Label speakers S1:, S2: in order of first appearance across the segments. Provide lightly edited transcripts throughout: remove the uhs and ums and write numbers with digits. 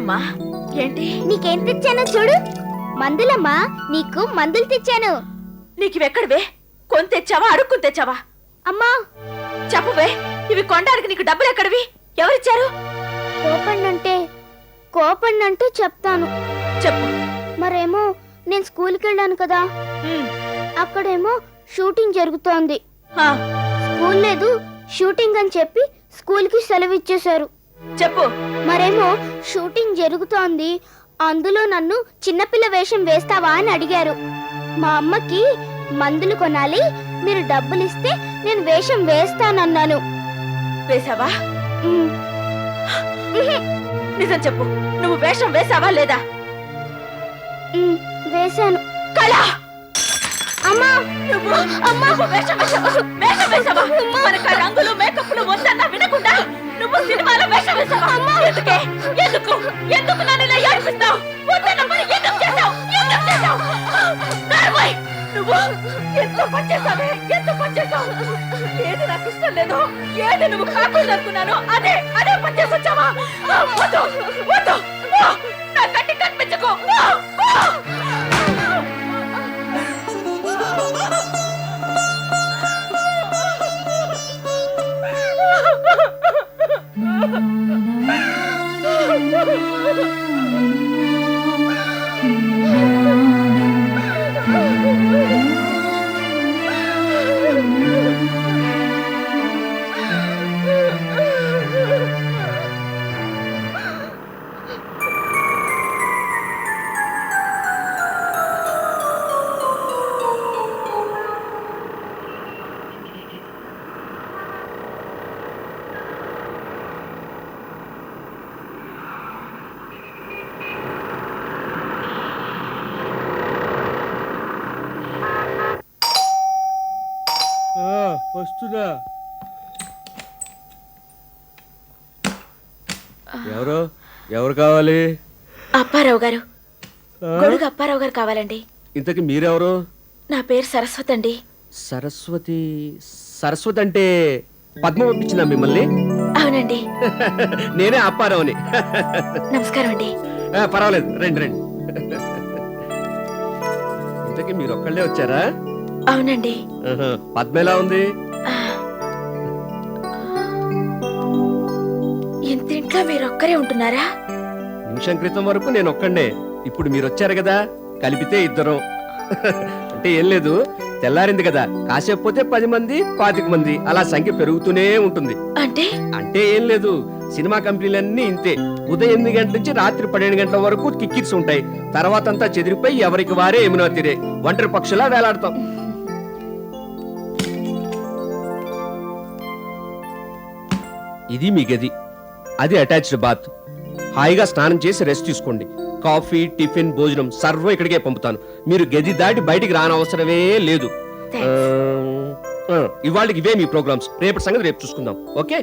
S1: ఏమ్మా? ఏంటి?
S2: నీకేం తెచ్చానో చూడు. మందులమ్మా, నీకు మందులు తెచ్చాను.
S1: నీకు ఇవెక్కడివే? కొని తెచ్చావా, అడుక్కుని తెచ్చావా?
S2: అమ్మా,
S1: చెప్పువే, ఇవి కొనడానికి నీకు డబ్బులు ఎక్కడివి? ఎవరిచ్చారు?
S2: కోపన్నంటూ చెప్తాను.
S1: చెప్పు.
S2: మరేమో నేను స్కూల్కి వెళ్ళాను కదా,
S1: ఉమ్,
S2: అక్కడేమో షూటింగ్ జరుగుతోంది.
S1: ఆ,
S2: స్కూల్ లేదు, షూటింగ్ అని చెప్పి స్కూల్కి సెలవు ఇచ్చేశారు.
S1: చెప్పు.
S2: మరేమో షూటింగ్ జరుగుతోంది, అందులో నన్ను చిన్నపిల్ల వేషం వేస్తావా అని అడిగారు. మా అమ్మకి మందులు కొనాలి, మీరు డబ్బులిస్తే నేను వేషం వేస్తానన్నాను.
S1: వేసావా?
S2: ఉమ్.
S1: నిజం చెప్పు, నువ్వు వేషం వేసావా లేదా?
S2: వేశాను.
S1: కళా,
S2: అమ్మా,
S1: నువ్వు వేషం వేసావా? వేషం వేసావా? మనకు ఆ రంగులు మేకప్లు వద్దన్నా వినకుండా నువ్వు సినిమాలో వేషం వేసావా? ఎందుకే? ఎందుకు ఎందుకు నన్ను ఇలా ఏడిపిస్తావు? వద్దన్నప్పుడు ఎందుకు చేసావు? ఎందుకు చేసావు? నార్మల్, నువ్వు ఎంత పని చేసావే, ఎంత పని చేసావు? ఏది నాకు ఇష్టం లేదు, ఏది నువ్వు కాకూడదు అనుకున్నాను, అదే అదే పని చేసి వచ్చావా? వద్దు వద్దు, నా కంటి కనిపించకు.
S3: వస్తున్నా. ఎవరు కావాలి?
S1: అప్పారావు గారు, గొడుగు అప్పారావు గారు కావాలండి.
S3: ఇంతకి మీరెవరు?
S1: నా పేరు సరస్వతి అండి.
S3: సరస్వతి? సరస్వతి అంటే పద్మ పంపించిందా మిమ్మల్ని?
S1: అవునండి.
S3: నేనే అప్పారావుని.
S1: నమస్కారం అండి.
S3: పర్వాలేదు, రండి రండి. ఇంతకి మీరు ఒక్కళ్ళే వచ్చారా?
S1: అవునండి.
S3: పద్మ ఎలా ఉంది?
S1: ఇంటింట్లో మీరొక్కరే ఉంటున్నారా?
S3: నిమిషం క్రితం వరకు నేను ఒక్కడే, ఇప్పుడు మీరు వచ్చారు కదా, కలిపితే ఇద్దరం. అంటే ఏం లేదు, తెల్లారింది కదా, కాసేపు పోతే 10 మంది 25 మంది అలా సంఖ్య పెరుగుతూనే ఉంటుంది. అంటే ఏం లేదు, సినిమా కంపెనీలన్నీ ఇంతే. ఉదయం 8 గంటల నుంచి రాత్రి 12 గంటల వరకు కిక్కిట్స్ ఉంటాయి. తర్వాత అంతా చెదిరిపోయి ఎవరికి వారే ఎమునా తీరే ఒంటరి పక్షులా వేలాడతాం. ఇది మీ గది, అది అటాచ్డ్ బాత్. హాయిగా స్నానం చేసి రెస్ట్ తీసుకోండి. కాఫీ, టిఫిన్, భోజనం సర్వం ఇక్కడికే పంపుతాను. మీరు గది దాటి బయటికి రానవసరమే లేదు. ఇవాళకి ఇవే మీ ప్రోగ్రామ్స్, రేపటి సంగతి రేపు చూసుకుందాం. ఓకే?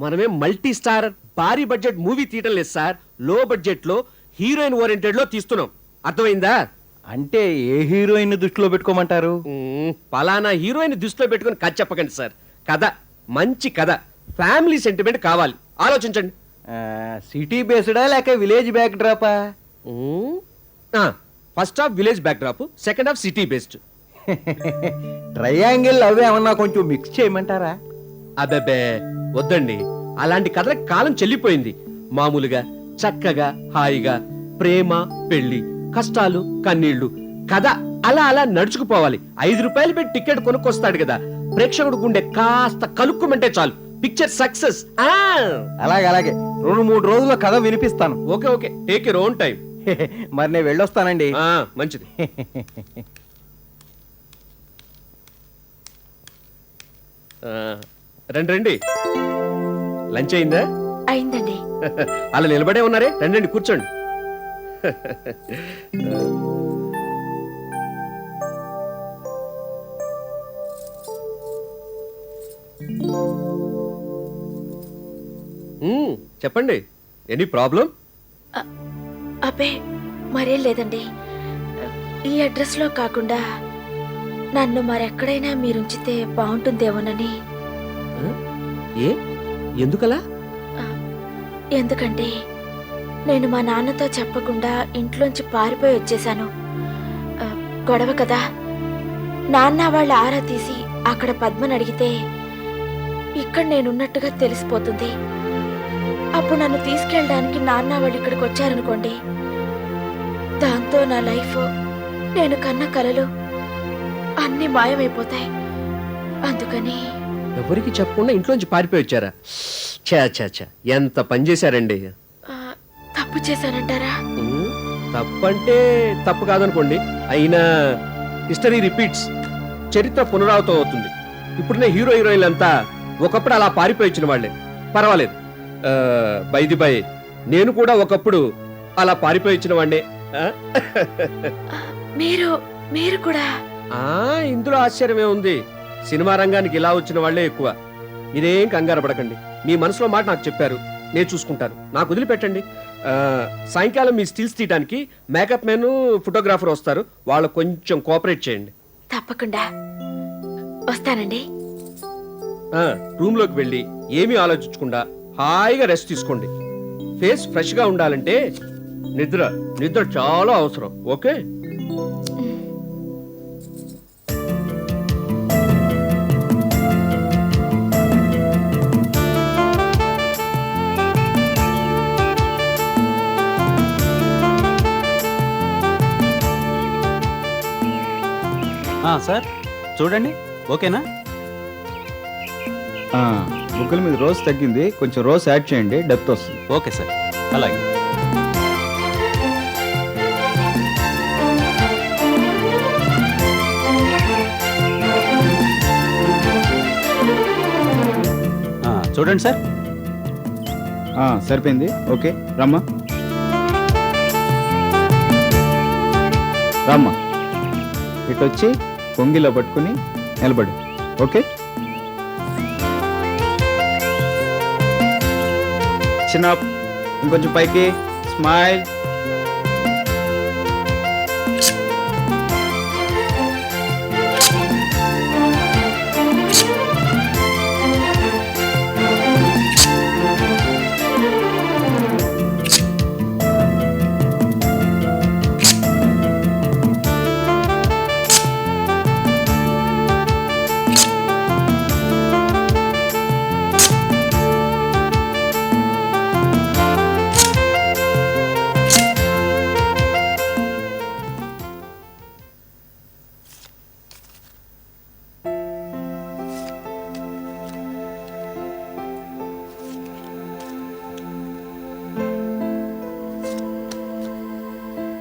S3: మనమే మల్టీ స్టార్ భారీ బడ్జెట్ మూవీ తీయటం లేదు సార్, లో బడ్జెట్ లో హీరోయిన్ ఓరియంటెడ్ లో తీస్తున్నాం. అర్థమైందా?
S4: అంటే ఏ హీరోయిన్ దృష్టిలో పెట్టుకోమంటారు?
S3: పలానా హీరోయిన్ దృష్టిలో పెట్టుకుని కథ చెప్పకండి సార్. కథ మంచి కథ, ఫ్యామిలీ సెంటిమెంట్ కావాలి. ఆలోచించండి.
S4: సిటీ బేస్డా లేక విలేజ్ బ్యాక్ డ్రాపా?
S3: First half village back drop, second half city based.
S4: Triangle అవే ఏమన్నా కొంచెం మిక్స్ చేయమంటారా?
S3: అబ్బే వద్దండి, అలాంటి కథలకు కాలం చెల్లిపోయింది. మామూలుగా చక్కగా హాయిగా ప్రేమ, పెళ్లి, కష్టాలు, కన్నీళ్లు, కథ అలా అలా నడుచుకుపోవాలి. 5 రూపాయలు పెట్టి టికెట్ కొనుక్కొస్తాడు కదా, ప్రేక్షకుడు గుండె కాస్త కలుక్కుమంటే చాలు, పిక్చర్ సక్సెస్.
S4: అలాగే 2-3 రోజుల కథ వినిపిస్తాను.
S3: Okay okay, take your own time.
S4: మరి నేను వెళ్ళొస్తానండి.
S3: మంచిది. ఆ, రండి రండి. లంచ్ అయిందా?
S1: అయిందండి.
S3: అలా నిలబడే ఉన్నారే, రండి రండి, కూర్చోండి. చెప్పండి, ఎనీ ప్రాబ్లం?
S1: అబ్బే మరేం లేదండి. ఈ అడ్రస్ లో కాకుండా నన్ను మరెక్కడైనా మీరుంచితే బాగుంటుందేమోనని.
S3: ఏ ఎందుకలా?
S1: ఎందుకంటే నేను మా నాన్నతో చెప్పకుండా ఇంట్లోంచి పారిపోయి వచ్చేశాను. గొడవ కదా. నాన్న వాళ్ళ ఆరా తీసి అక్కడ పద్మని అడిగితే ఇక్కడ నేనున్నట్టుగా తెలిసిపోతుంది. అప్పుడు నన్ను తీసుకెళ్ళడానికి నాన్న వాళ్ళు ఇక్కడికి వచ్చారనుకోండి, దాంతో నా లైఫ్, నేను కన్న కలలు అన్నీ మాయమైపోతాయి. అందుకని
S3: ఎవరికి చెప్పకుండా ఇంట్లోంచి పారిపోయి వచ్చారా? ఛా ఛా ఛా, ఎంత పని చేశారండి.
S1: తప్పు చేశానంటారా?
S3: తప్పంటే తప్పు కాదనుకోండి, అయినా హిస్టరీ రిపీట్స్, చరిత్ర పునరావృతం అవుతుంది. ఇప్పుడున్న హీరో హీరోయిన్లు అంతా ఒకప్పుడు అలా పారిపోయి వచ్చిన వాళ్ళే. పర్వాలేదు. బైది బై, నేను కూడా ఒకప్పుడు అలా పారిపోయి వచ్చిన వాడినే.
S1: మీరు మీరు కూడా?
S3: ఇందులో ఆశ్చర్యమే ఉంది. సినిమా రంగానికి ఇలా వచ్చిన వాళ్లే ఎక్కువ. మీరేం కంగారు పడకండి. మీ మనసులో మాట నాకు చెప్పారు, నేను చూసుకుంటాను. నాకు వదిలిపెట్టండి. సాయంకాలం మీ స్టిల్స్ తీయడానికి మేకప్ మ్యాన్, ఫోటోగ్రాఫర్ వస్తారు. వాళ్ళు కొంచెం కోఆపరేట్ చేయండి.
S1: తప్పకుండా వస్తానండి.
S3: రూమ్ లోకి వెళ్ళి ఏమీ ఆలోచించకుండా హాయిగా రెస్ట్ తీసుకోండి. ఫేస్ ఫ్రెష్ గా ఉండాలంటే నిద్ర నిద్ర చాలా అవసరం. ఓకే?
S5: సార్ చూడండి, ఓకేనా?
S4: బుక్కుల మీద రోజ్ తగ్గింది, కొంచెం రోజ్ యాడ్ చేయండి, డెప్త్ వస్తుంది.
S5: ఓకే సార్, అలాగే. చూడండి సార్.
S4: సరిపోయింది. ఓకే, రమ్మా రమ్మా. ఇటు వచ్చి పొంగిలో పట్టుకుని నిలబడు. ఓకే, చిన్న ఇంకొంచెం పైకి, స్మైల్.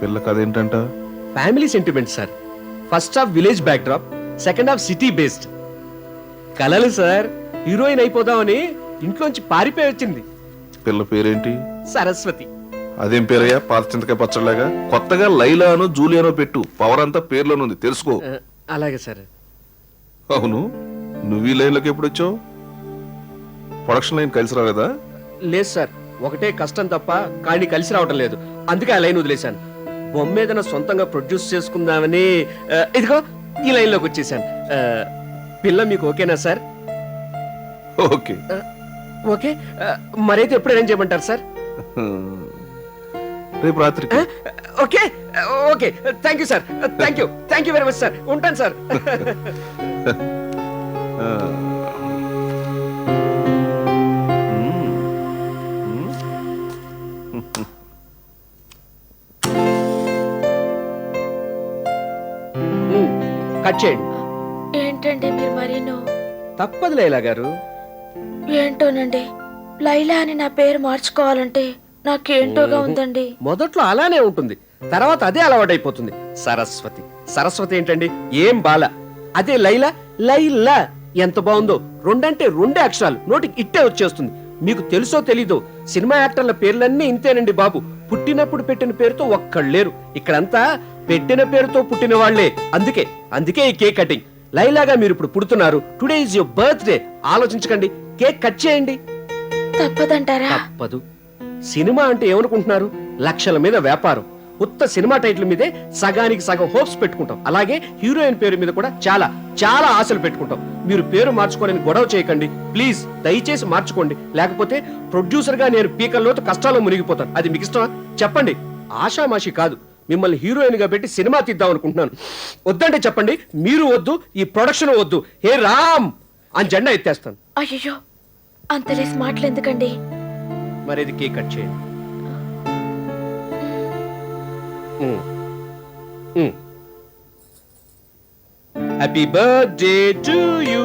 S6: పిల్ల కథ ఏంటంట?
S3: Family sentiment sir. First half village back drop, second half city based. కలలు సార్. హీరోయిన్ అయిపోదామని ఇంట్లోంచి పారిపోయి వచ్చింది.
S6: పిల్ల పేరేంటి?
S3: సరస్వతి.
S6: అదేం పేరయ్యా, పాత చింతకాయ పచ్చడిలాగా? కొత్తగా లైలాను జూలియానో పెట్టు, పవర్ అంతా పేర్లోనుంది, తెలుసుకో.
S3: అలాగే సార్.
S6: అవును, నువ్వు ఈ లైన్లోకి ఎప్పుడు వచ్చావు? ప్రొడక్షన్ లైన్ కలిసి రాలేదా?
S3: లేదు సార్, ఒకటే కష్టం తప్ప కానీ కలిసి రావటం లేదు. అందుకే ఆ లైన్ వదిలేశాను. బొమ్మ ఏదైనా సొంతంగా ప్రొడ్యూస్ చేసుకుందామని ఇదిగో ఈ లైన్ లోకి వచ్చేసాను. పిల్ల మీకు ఓకేనా సార్?
S6: ఓకే.
S3: ఓకే, మరైతే ఎప్పుడు అరేంజ్ చేయమంటారు సార్?
S6: రేపు రాత్రికి.
S3: Okay okay, thank you sir. Thank you very much sir. ఉంటాను సార్. కట్ చేయండి.
S1: ఏంటండి మీరు మరీను?
S3: తప్పదు లైలా గారు.
S1: ఏంటోనండి, లైలా అని నా పేరు మార్చుకోవాలంటే నాకేంటోగా ఉందండి.
S3: మొదట్లో అలానే ఉంటుంది, తర్వాత అదే అలవాటైపోతుంది. సరస్వతి సరస్వతి ఏంటండి, ఏం బాల. అదే లైలా, లైలా ఎంత బాగుందో. రెండంటే రెండే అక్షరాలు, నోటికి ఇట్టే వచ్చేస్తుంది. మీకు తెలుసో తెలీదో, సినిమా యాక్టర్ల పేర్లన్నీ ఇంతేనండి బాబు. పుట్టినప్పుడు పెట్టిన పేరుతో ఒక్కళ్ళు లేరు. ఇక్కడంతా పెట్టిన పేరుతో పుట్టిన వాళ్లే. అందుకే ఈ కేక్ కటింగ్. లైలాగా మీరు ఇప్పుడు పుడుతున్నారు. Today is your birthday. ఆలోచించకండి, కేక్ కట్ చేయండి.
S1: తప్పదంటారా?
S3: తప్పదు. సినిమా అంటే ఏమనుకుంటున్నారు? లక్షల మీద వ్యాపారం. ఉత్త సినిమా టైటిల్ మీదే సగానికి సగం హోప్స్ పెట్టుకుంటాం. అలాగే హీరోయిన్ పేరు మీద కూడా చాలా చాలా ఆశలు పెట్టుకుంటాం. మీరు పేరు మార్చుకోవాలని గొడవ చేయకండి ప్లీజ్. దయచేసి మార్చుకోండి, లేకపోతే ప్రొడ్యూసర్ గా నేను పీకల్లోతో కష్టాల్లో మునిగిపోతాను. అది మీకు ఇష్టమా చెప్పండి? ఆషామాషి కాదు, మిమ్మల్ని హీరోయిన్ గా పెట్టి సినిమా తీద్దాం అనుకుంటున్నాను. వద్దంటే చెప్పండి, మీరు వద్దు, ఈ ప్రొడక్షన్ వద్దు. హే రామ్ అని జెండా ఎత్తేస్తాను.
S1: అయ్యో, అంతలేసి మాటలు ఎందుకండి?
S3: మరి ఇది కేక్ కట్ చేయండి. Happy birthday to you,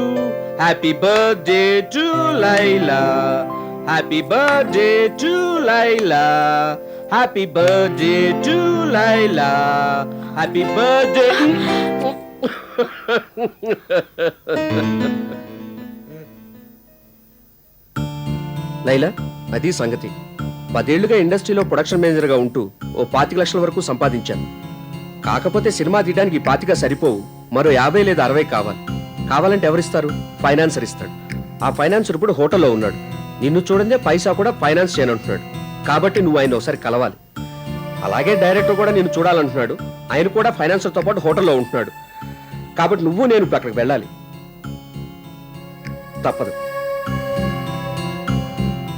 S3: happy birthday to Laila, happy birthday to Laila, happy birthday to Laila, happy birthday. Laila, అది సంగతి. 10 ఏళ్లుగా ఇండస్ట్రీలో ప్రొడక్షన్ మేనేజర్ గా ఉంటూ ఓ 25 లక్షల వరకు సంపాదించాను. కాకపోతే సినిమా తీయడానికి 25 సరిపోవు, మరో 50 లేదా 60 కావాలి. కావాలంటే ఎవరిస్తారు? ఫైనాన్సర్ ఇస్తాడు. ఆ ఫైనాన్సర్ ఇప్పుడు హోటల్లో ఉన్నాడు. నిన్ను చూడందే పైసా కూడా ఫైనాన్స్ చేయనంటున్నాడు. కాబట్టి నువ్వు ఆయన ఒకసారి కలవాలి. అలాగే డైరెక్టర్ కూడా నిన్ను చూడాలంటున్నాడు. ఆయన కూడా ఫైనాన్సర్ తో పాటు హోటల్లో ఉంటున్నాడు. కాబట్టి నువ్వు నేను ఇప్పుడు అక్కడికి వెళ్ళాలి. తప్పదు.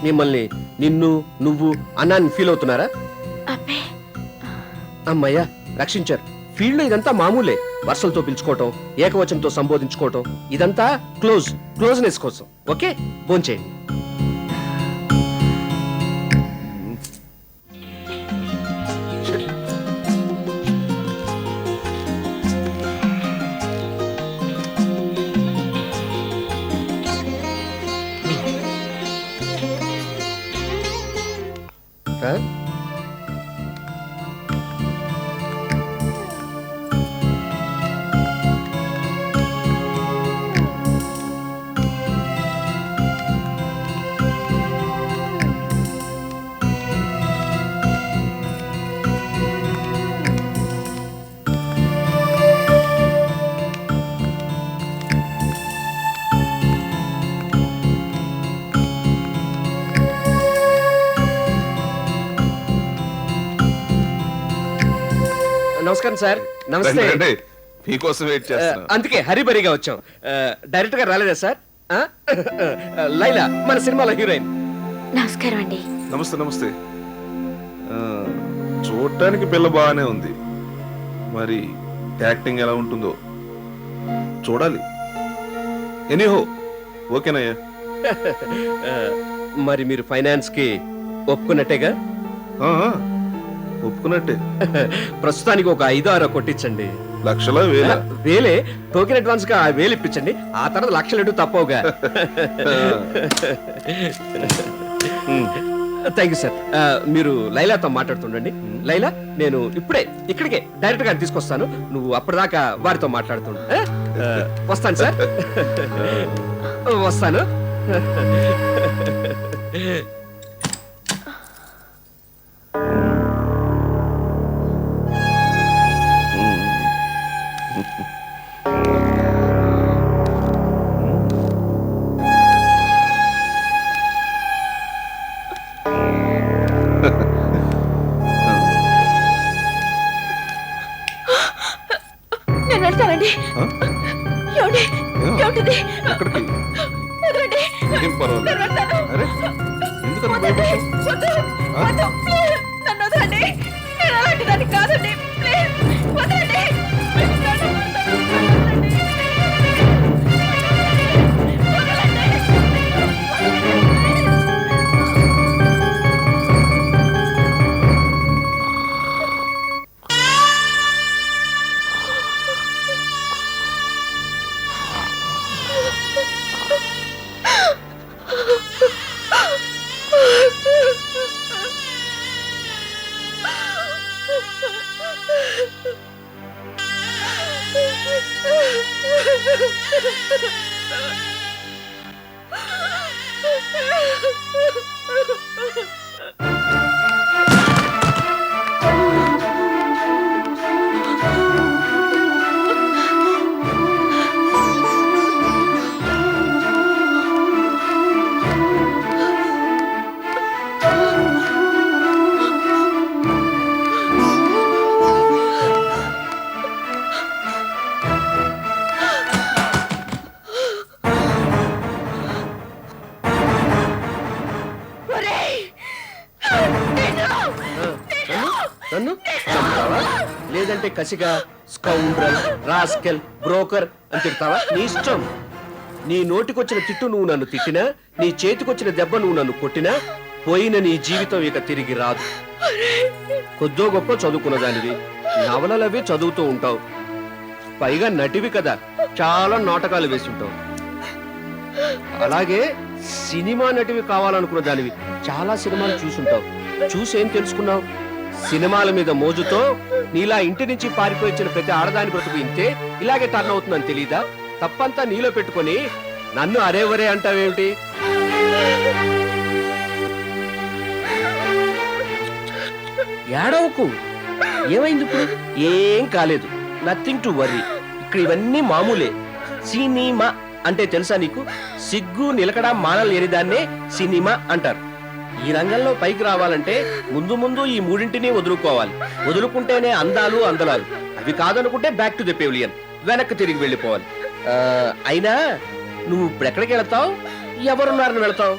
S3: మిమ్మల్ని నిన్ను నువ్వు అన్నాన్ని ఫీల్ అవుతున్నారా?
S1: అబ్బే,
S3: అమ్మయ్యా, రక్షించారు. ఫీల్డ్ లో ఇదంతా మామూలే. వరుసలతో పిలుచుకోవటం, ఏకవచనంతో సంబోధించుకోవటం, ఇదంతా క్లోజ్నెస్ కోసం. ఓకే, భోంచేయండి. Huh? నమస్కారం సార్. నమస్తే.
S6: రండి, మీకోసం వెయిట్ చేస్తున్నా.
S3: అందుకే హరిబరిగా వచ్చాం. డైరెక్టర్ గారు రాలేదా సార్? లైలా మన సినిమాలో హీరోయిన్.
S1: నమస్కారం అండి.
S6: నమస్తే నమస్తే. చూడటానికి పిల్ల బాగానే ఉంది, మరి యాక్టింగ్ ఎలా ఉంటుందో చూడాలి. ఎనీహో ఓకేనయ్యా.
S3: మరి మీరు ఫైనాన్స్ కి ఒప్పుకున్నట్టేగా?
S6: ఆ, ఒప్పుకున్నట్టే.
S3: ప్రస్తుతానికి ఒక 5-6 కొట్టించండి.
S6: లక్షలా వేలా?
S3: వేలే. టోకెన్ అడ్వాన్స్ గా 1000 ఇప్పించండి. ఆ తర్వాత లక్షలు తప్పవుగా. Thank you sir. మీరు లైలాతో మాట్లాడుతుండండి. లైలా, నేను ఇప్పుడే ఇక్కడికే డైరెక్ట్ గా తీసుకొస్తాను. నువ్వు అప్పటిదాకా వారితో మాట్లాడుతుండు. వస్తాను సార్. వస్తాను.
S1: నేను వెళ్తానండి. ఏమండి? ఏమిటిది?
S6: ఎక్కడికి?
S1: వదలండి.
S6: ఏం పర్వాలేదు.
S1: నేను వెళ్తాను.
S6: అరే, ఎందుకని
S1: వద్దండి.
S6: భయపడతావు?
S1: వద్దు. వద్దు. ప్లీజ్, నన్ను వదలండి. నేను అలాంటి దాన్ని కాదండి. ప్లీజ్, వదలండి. ప్లీజ్, నన్ను వదలండి.
S3: నన్ను చంపుతావా? లేదంటే కసిగా స్కౌండ్రల్, రాస్కెల్, బ్రోకర్ అని తిడతావా? నీ ఇష్టం. నీ నోటికొచ్చిన తిట్టు నువ్వు నన్ను తిట్టినా, నీ చేతికొచ్చిన దెబ్బ నువ్వు నన్ను కొట్టినా, పోయిన నీ జీవితం ఇక తిరిగి రాదు. కొద్దో గొప్ప చదువుకున్న దానివి, నవలలవి చదువుతూ ఉంటావు, పైగా నటివి కదా, చాలా నాటకాలు వేసి ఉంటావు. అలాగే సినిమా నటివి కావాలనుకున్న దానివి, చాలా సినిమాలు చూసుంటావు. చూసేం తెలుసుకున్నావు? సినిమాల మీద మోజుతో నీలా ఇంటి నుంచి పారిపోయి వచ్చిన ప్రతి ఆడదాని బ్రతుకు ఇంతే, ఇలాగే టర్న్ అవుతుందని తెలీదా? తప్పంతా నీలో పెట్టుకొని నన్ను అరేవరే అంటావేమిటి? ఏడవకు. ఏమైంది ఇప్పుడు? ఏం కాలేదు. Nothing to worry. ఇక్కడ ఇవన్నీ మామూలే. సినిమా అంటే తెలుసా నీకు? సిగ్గు నిలకడ మానలేని దాన్నే సినిమా అంటారు. ఈ రంగంలో పైకి రావాలంటే ముందు ముందు ఈ మూడింటిని వదులుకోవాలి. వదులుకుంటేనే అందాలు అందలాలు. అవి కాదనుకుంటే బ్యాక్ టు ది పెవిలియన్, వెనక్కి తిరిగి వెళ్ళిపోవాలి. అయినా నువ్వు ఇప్పుడు ఎక్కడికి వెళ్తావు? ఎవరున్నారని వెళ్తావు?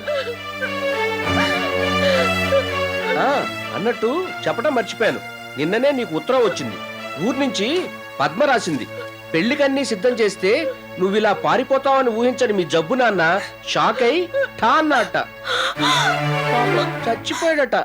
S3: అన్నట్టు చెప్పడం మర్చిపోయాను. నిన్ననే నీకు ఉత్తరం వచ్చింది. ఊరి నుంచి పద్మ రాసింది. పెళ్లికన్నీ సిద్ధం చేస్తే నువ్వు ఇలా పారిపోతావని ఊహించని మీ జబ్బు నాన్న షాక్ అయి ఠా అన్నట. చచ్చిపోయాడట.